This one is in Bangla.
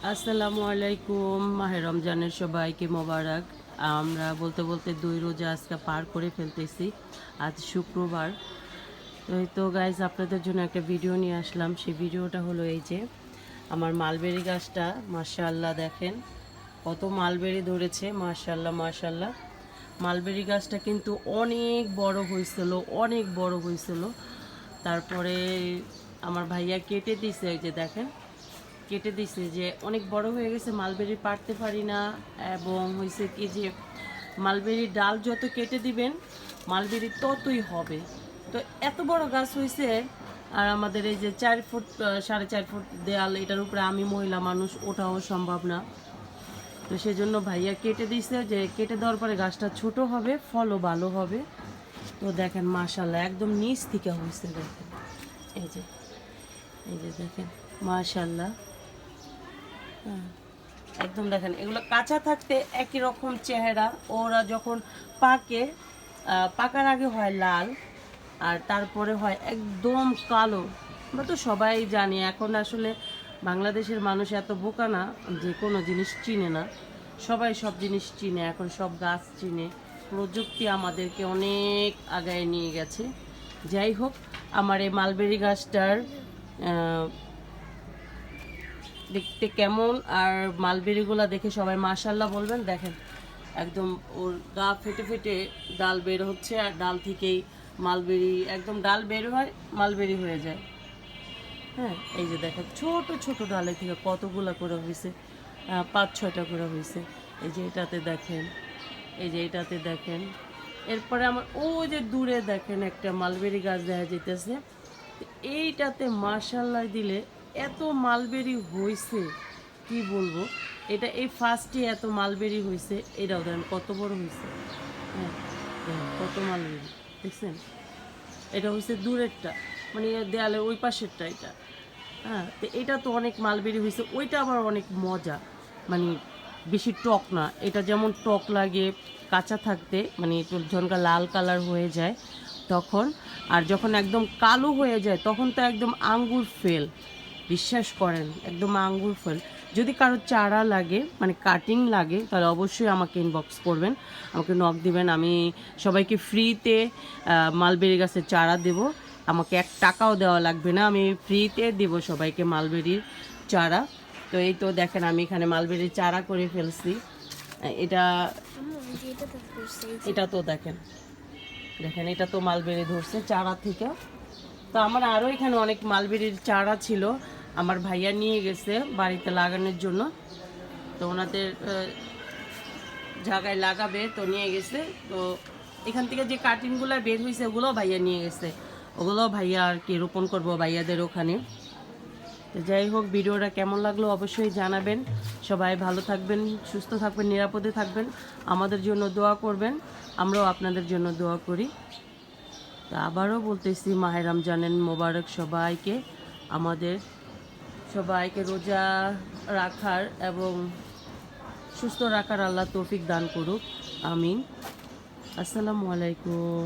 আসসালামু আলাইকুম। মাহে রমজানের সবাইকে মোবারক। আমরা বলতে বলতে 2 রোজা আজকে পার করে ফেলতেছি। আজ শুক্রবার। তো গাইজ আপনাদের জন্য একটা ভিডিও নিয়ে আসলাম। সেই ভিডিওটা হলো এই যে আমার মালবেরি গাছটা, মাশাআল্লাহ দেখেন কত মালবেরি ধরেছে, মাশাআল্লাহ মাশাআল্লাহ। মালবেরি গাছটা কিন্তু অনেক বড় হয়েছিল, অনেক বড় হয়েছিল। তারপরে আমার ভাইয়া কেটে দিছে, এই যে দেখেন কেটে দিছে, যে অনেক বড় হয়ে গেছে, মালবেরি পারতে পারি না। এবং হয়েছে কি যে মালবেরির ডাল যত কেটে দিবেন মালবেরি ততই হবে। তো এত বড় গাছ হয়েছে, আর আমাদের এই যে 4 ফুট 4.5 ফুট দেয়াল, এটার উপরে আমি মহিলা মানুষ ওঠাও সম্ভব না। তো সেজন্য ভাইয়া কেটে দিছে, যে কেটে দেওয়ার পরে গাছটা ছোট হবে, ফলও ভালো হবে। তো দেখেন মাশাআল্লাহ একদম নিচ থেকে হয়েছে, দেখেন এই যে, এই যে দেখেন মাশাআল্লাহ। হ্যাঁ, একদম দেখেন এগুলো কাঁচা থাকতে একই রকম চেহারা, ওরা যখন পাকে, পাকার আগে হয় লাল, আর তারপরে হয় একদম কালো। আমরা তো সবাই জানি, এখন আসলে বাংলাদেশের মানুষ এত বোকা না যে কোনো জিনিস চিনে না। সবাই সব জিনিস চিনে, এখন সব গাছ চিনে। প্রযুক্তি আমাদেরকে অনেক আগায় নিয়ে গেছে। যাই হোক, আমার এই মালবেরি গাছটার দেখতে কেমন, আর মালবেরিগুলো দেখে সবাই মাশাআল্লাহ বলবেন। দেখেন একদম ওর গা ফেটে ফেটে ডাল বের হচ্ছে, আর ডাল থেকেই মালবেরি, একদম ডাল বের হয় মালবেরি হয়ে যায়। হ্যাঁ, এই যে দেখেন ছোট ছোট ডালে থেকে কতগুলা করে হয়েছে, 5-6টা করে হয়েছে। এই যে এটাতে দেখেন, এই যে এটাতে দেখেন। এরপরে আমার ওই যে দূরে দেখেন একটা মালবেরি গাছ দেখা যেতেছে। এইটাতে মাশাআল্লাহ দিলে এত মালবেরি হয়েছে, কি বলবো। এটা এই ফার্স্টে এত মালবেরি হয়েছে। এটাও দেখেন কত বড় হয়েছে। হ্যাঁ, দেখেন কত মালবেরি দেখছেন। এটা হচ্ছে দূরেরটা, মানে দেয়ালের ওই পাশেরটা এটা। হ্যাঁ, তো এটা তো অনেক মালবেরি হয়েছে, ওইটা আবার অনেক মজা, মানে বেশি টক না। এটা যেমন টক লাগে কাঁচা থাকতে, মানে একটু যখন লাল কালার হয়ে যায় তখন, আর যখন একদম কালো হয়ে যায় তখন তো একদম আঙ্গুর ফেল। বিশ্বাস করেন, একদম আঙ্গুর ফল। যদি কারো চারা লাগে, মানে কাটিং লাগে, তাহলে অবশ্যই আমাকে ইনবক্স করবেন, আমাকে নক দিবেন। আমি সবাইকে ফ্রিতে মালবেরি গাছের চারা দেব। আমাকে 1 টাকাও দেওয়া লাগবে না, আমি ফ্রিতে দেব সবাইকে মালবেরির চারা। তো এই তো দেখেন আমি এখানে মালবেরির চারা করে ফেলছি। এটা এটা তো দেখেন, দেখেন এটা তো মালবেরি ধরছে চারা থেকে। তো আমার আরও এখানে অনেক মালবেরির চারা ছিল, আমার ভাইয়া নিয়ে গেছে বাড়িতে লাগানোর জন্য। তো ওনাদের জায়গায় লাগাবে, তো নিয়ে গেছে। তো এখান থেকে যে কাটিংগুলো বের হয়েছে ওগুলোও ভাইয়া নিয়ে গেছে, ওগুলোও ভাইয়া আর কি রোপণ করবো ভাইয়াদের ওখানে। তো যাই হোক, ভিডিওটা কেমন লাগলো অবশ্যই জানাবেন। সবাই ভালো থাকবেন, সুস্থ থাকবেন, নিরাপদে থাকবেন, আমাদের জন্য দোয়া করবেন, আমরাও আপনাদের জন্য দোয়া করি। তো আবারও বলতেছি মাহে রমজানের মোবারক সবাইকে, আমাদের সবাইকে রোজা রাখার এবং সুস্থ রাখার আল্লাহ তৌফিক দান করুক, আমিন। আসসালামু আলাইকুম।